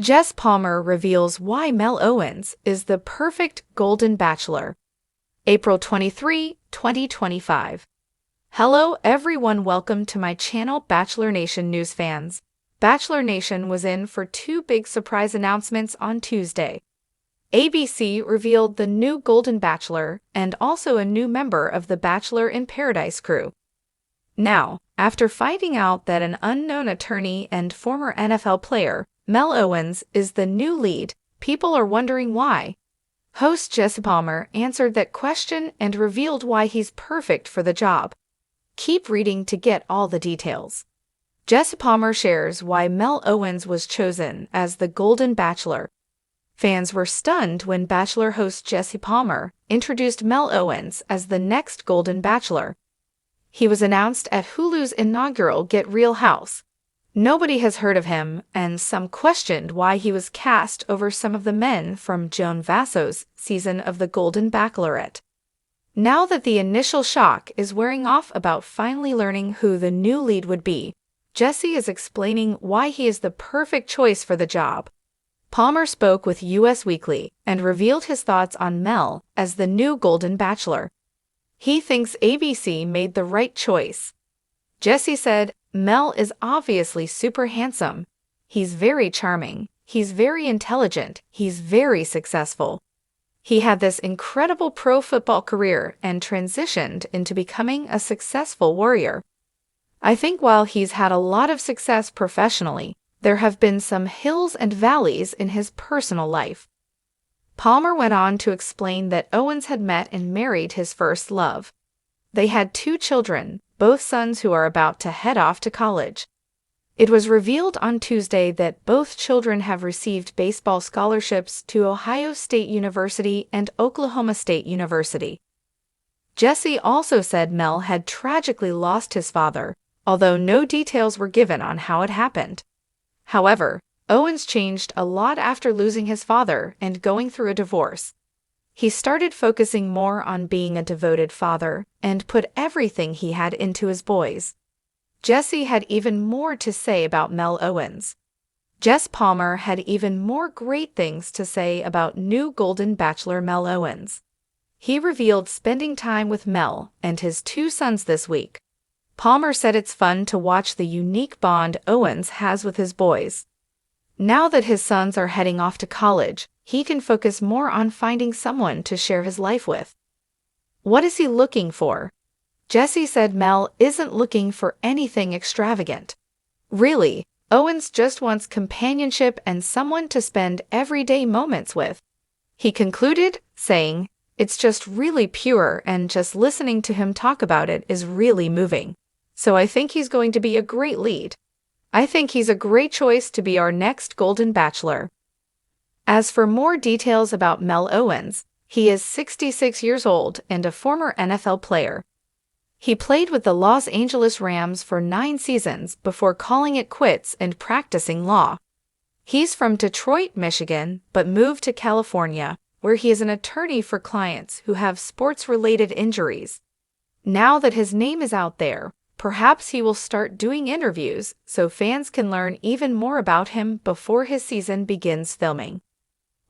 Jess Palmer reveals why Mel Owens is the perfect Golden Bachelor. April 23, 2025. Hello everyone, welcome to my channel Bachelor Nation news fans. Bachelor Nation was in for two big surprise announcements on Tuesday. ABC revealed the new Golden Bachelor and also a new member of the Bachelor in Paradise crew. Now, after finding out that an unknown attorney and former NFL player, Mel Owens, is the new lead, people are wondering why. Host Jesse Palmer answered that question and revealed why he's perfect for the job. Keep reading to get all the details. Jesse Palmer shares why Mel Owens was chosen as the Golden Bachelor. Fans were stunned when Bachelor host Jesse Palmer introduced Mel Owens as the next Golden Bachelor. He was announced at Hulu's inaugural Get Real House. Nobody has heard of him, and some questioned why he was cast over some of the men from Joan Vasso's season of The Golden Bachelorette. Now that the initial shock is wearing off about finally learning who the new lead would be, Jesse is explaining why he is the perfect choice for the job. Palmer spoke with US Weekly and revealed his thoughts on Mel as the new Golden Bachelor. He thinks ABC made the right choice. Jesse said, "Mel is obviously super handsome. He's very charming. He's very intelligent. He's very successful. He had this incredible pro football career and transitioned into becoming a successful warrior. I think while he's had a lot of success professionally, there have been some hills and valleys in his personal life." Palmer went on to explain that Owens had met and married his first love. They had two children, both sons who are about to head off to college. It was revealed on Tuesday that both children have received baseball scholarships to Ohio State University and Oklahoma State University. Jesse also said Mel had tragically lost his father, although no details were given on how it happened. However, Owens changed a lot after losing his father and going through a divorce. He started focusing more on being a devoted father and put everything he had into his boys. Jesse had even more to say about Mel Owens. Jess Palmer had even more great things to say about new Golden Bachelor Mel Owens. He revealed spending time with Mel and his two sons this week. Palmer said it's fun to watch the unique bond Owens has with his boys. Now that his sons are heading off to college, he can focus more on finding someone to share his life with. What is he looking for? Jesse said Mel isn't looking for anything extravagant. Really, Owens just wants companionship and someone to spend everyday moments with. He concluded, saying, "It's just really pure and just listening to him talk about it is really moving. So I think he's going to be a great lead. I think he's a great choice to be our next Golden Bachelor." As for more details about Mel Owens, he is 66 years old and a former NFL player. He played with the Los Angeles Rams for 9 seasons before calling it quits and practicing law. He's from Detroit, Michigan, but moved to California, where he is an attorney for clients who have sports-related injuries. Now that his name is out there, perhaps he will start doing interviews so fans can learn even more about him before his season begins filming.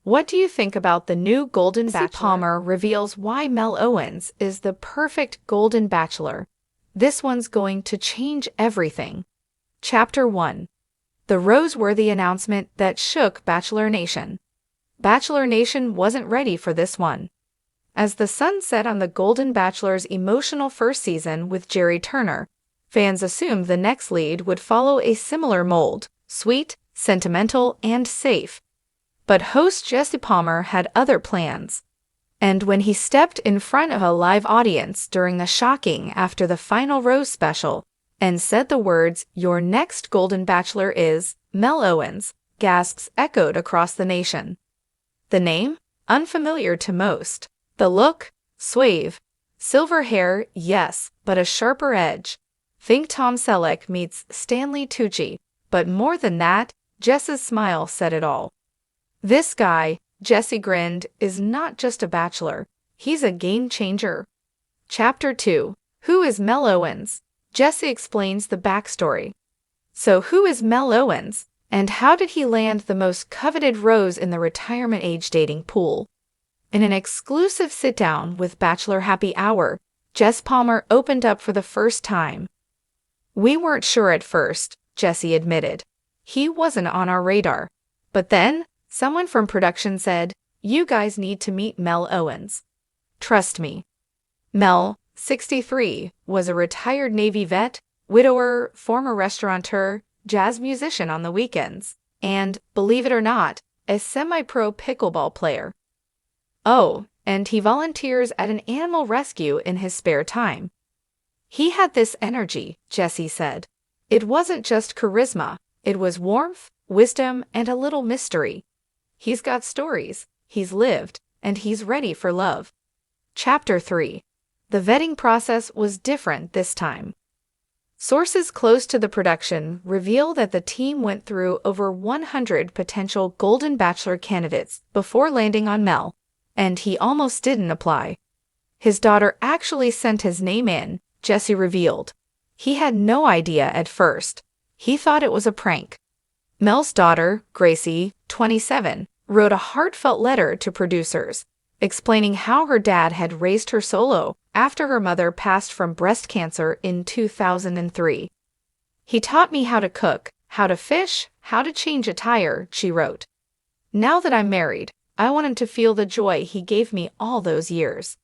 What do you think about the new Golden Bachelor? Palmer reveals why Mel Owens is the perfect Golden Bachelor. This one's going to change everything. Chapter 1. The Roseworthy announcement that shook Bachelor Nation. Bachelor Nation wasn't ready for this one. As the sun set on the Golden Bachelor's emotional first season with Jerry Turner, fans assumed the next lead would follow a similar mold: sweet, sentimental, and safe. But host Jesse Palmer had other plans. And when he stepped in front of a live audience during the shocking After the Final Rose special and said the words, "Your next Golden Bachelor is Mel Owens," gasps echoed across the nation. The name? Unfamiliar to most. The look? Suave. Silver hair, yes, but a sharper edge. Think Tom Selleck meets Stanley Tucci. But more than that, Jess's smile said it all. This guy, Jesse grinned, is not just a bachelor. He's a game changer. Chapter 2. Who is Mel Owens? Jesse explains the backstory. So who is Mel Owens? And how did he land the most coveted rose in the retirement age dating pool? In an exclusive sit-down with Bachelor Happy Hour, Jess Palmer opened up for the first time. "We weren't sure at first," Jessie admitted. "He wasn't on our radar. But then, someone from production said, 'You guys need to meet Mel Owens.' Trust me." Mel, 63, was a retired Navy vet, widower, former restaurateur, jazz musician on the weekends, and, believe it or not, a semi-pro pickleball player. Oh, and he volunteers at an animal rescue in his spare time. "He had this energy," Jessie said. "It wasn't just charisma, it was warmth, wisdom, and a little mystery. He's got stories, he's lived, and he's ready for love." Chapter 3. The vetting process was different this time. Sources close to the production reveal that the team went through over 100 potential Golden Bachelor candidates before landing on Mel, and he almost didn't apply. His daughter actually sent his name in, Jessie revealed. He had no idea at first. He thought it was a prank. Mel's daughter, Gracie, 27, wrote a heartfelt letter to producers, explaining how her dad had raised her solo after her mother passed from breast cancer in 2003. "He taught me how to cook, how to fish, how to change a tire," she wrote. "Now that I'm married, I want him to feel the joy he gave me all those years."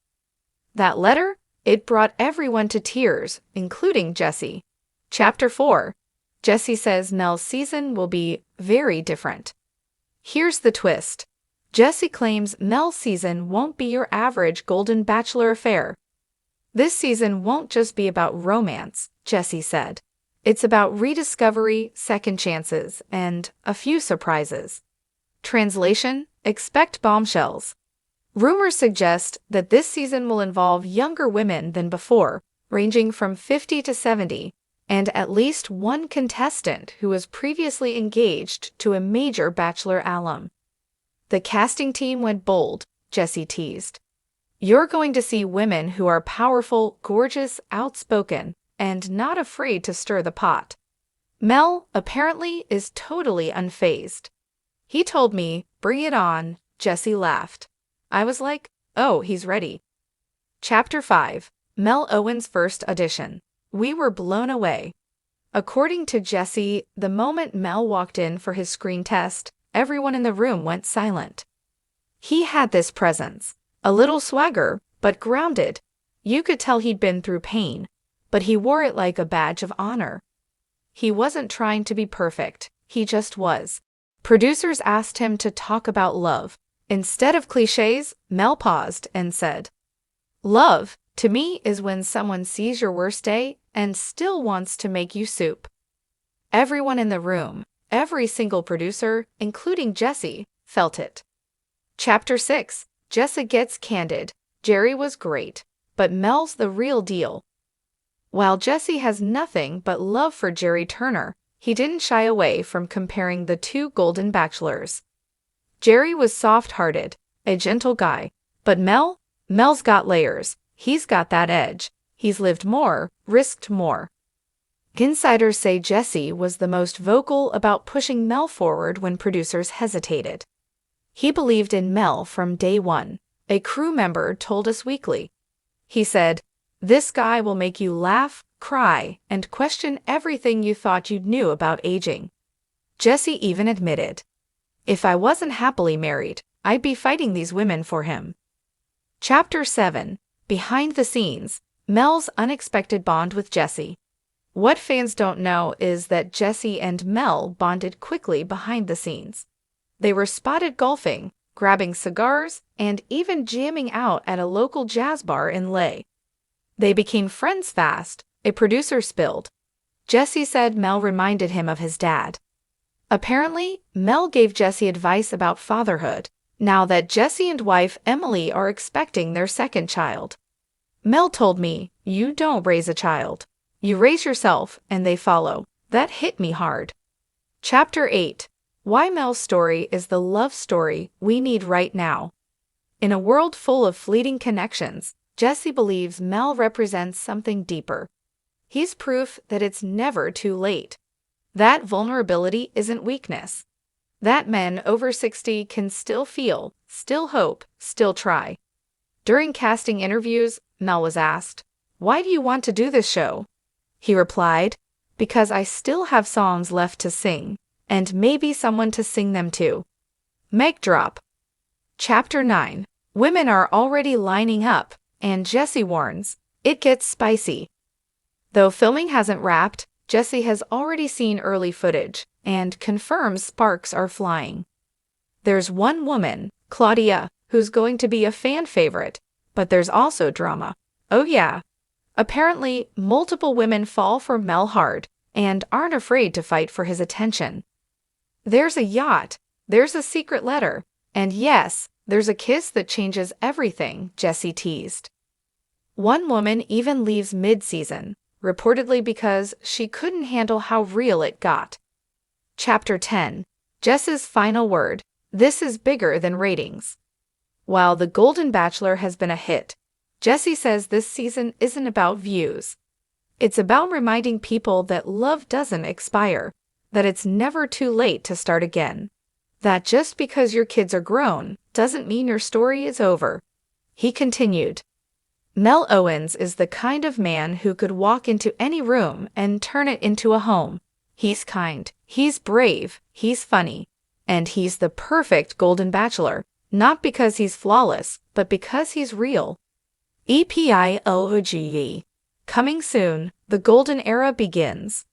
That letter? It brought everyone to tears, including Jessie. Chapter 4. Jessie says Mel's season will be very different. Here's the twist. Jessie claims Mel's season won't be your average Golden Bachelor affair. "This season won't just be about romance," Jessie said. "It's about rediscovery, second chances, and a few surprises." Translation: expect bombshells. Rumors suggest that this season will involve younger women than before, ranging from 50 to 70, and at least one contestant who was previously engaged to a major Bachelor alum. "The casting team went bold," Jessie teased. "You're going to see women who are powerful, gorgeous, outspoken, and not afraid to stir the pot." Mel, apparently, is totally unfazed. "He told me, 'Bring it on,'" Jessie laughed. I was like, "Oh, he's ready." Chapter 5. Mel Owens' first audition. We were blown away. According to Jessie, the moment Mel walked in for his screen test, everyone in the room went silent. He had this presence, a little swagger, but grounded. You could tell he'd been through pain, but he wore it like a badge of honor. He wasn't trying to be perfect, he just was. Producers asked him to talk about love. Instead of cliches, Mel paused and said, "Love, to me, is when someone sees your worst day and still wants to make you soup." Everyone in the room, every single producer, including Jessie, felt it. Chapter 6. Jessica gets candid. Jerry was great, but Mel's the real deal. While Jessie has nothing but love for Jerry Turner, he didn't shy away from comparing the two Golden Bachelors. Jerry was soft-hearted, a gentle guy, but Mel's got layers. He's got that edge. He's lived more, risked more. Insiders say Jessie was the most vocal about pushing Mel forward when producers hesitated. He believed in Mel from day one, a crew member told Us Weekly. He said, "This guy will make you laugh, cry, and question everything you thought you knew about aging." Jessie even admitted, "If I wasn't happily married, I'd be fighting these women for him." Chapter 7. Behind the scenes. Mel's unexpected bond with Jessie. What fans don't know is that Jessie and Mel bonded quickly behind the scenes. They were spotted golfing, grabbing cigars, and even jamming out at a local jazz bar in Leh. They became friends fast, a producer spilled. Jessie said Mel reminded him of his dad. Apparently, Mel gave Jessie advice about fatherhood, now that Jessie and wife Emily are expecting their second child. "Mel told me, 'You don't raise a child. You raise yourself, and they follow.' That hit me hard." Chapter 8. Why Mel's story is the love story we need right now. In a world full of fleeting connections, Jessie believes Mel represents something deeper. He's proof that it's never too late. That vulnerability isn't weakness. That men over 60 can still feel, still hope, still try. During casting interviews, Mel was asked, "Why do you want to do this show?" He replied, "Because I still have songs left to sing, and maybe someone to sing them to." Mic drop. Chapter 9. Women are already lining up, and Jesse warns, it gets spicy. Though filming hasn't wrapped, Jesse has already seen early footage and confirms sparks are flying. There's one woman, Claudia, who's going to be a fan favorite, but there's also drama. Oh yeah. Apparently, multiple women fall for Mel hard and aren't afraid to fight for his attention. There's a yacht, there's a secret letter, and yes, there's a kiss that changes everything, Jesse teased. One woman even leaves mid-season, reportedly because she couldn't handle how real it got. Chapter 10. Jess's final word. This is bigger than ratings. While The Golden Bachelor has been a hit, Jesse says this season isn't about views. It's about reminding people that love doesn't expire, that it's never too late to start again, that just because your kids are grown doesn't mean your story is over. He continued, Mel Owens is the kind of man who could walk into any room and turn it into a home. He's kind, he's brave, he's funny, and he's the perfect Golden Bachelor, not because he's flawless, but because he's real. EPIOOGE. Coming soon, the Golden Era begins.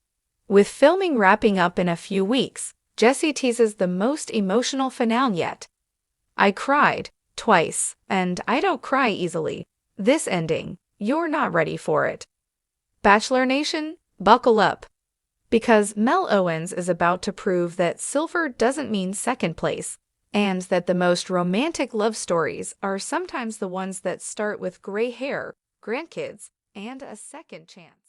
With filming wrapping up in a few weeks, Jesse teases the most emotional finale yet. I cried, twice, and I don't cry easily. This ending, you're not ready for it. Bachelor Nation, buckle up. Because Mel Owens is about to prove that silver doesn't mean second place, and that the most romantic love stories are sometimes the ones that start with gray hair, grandkids, and a second chance.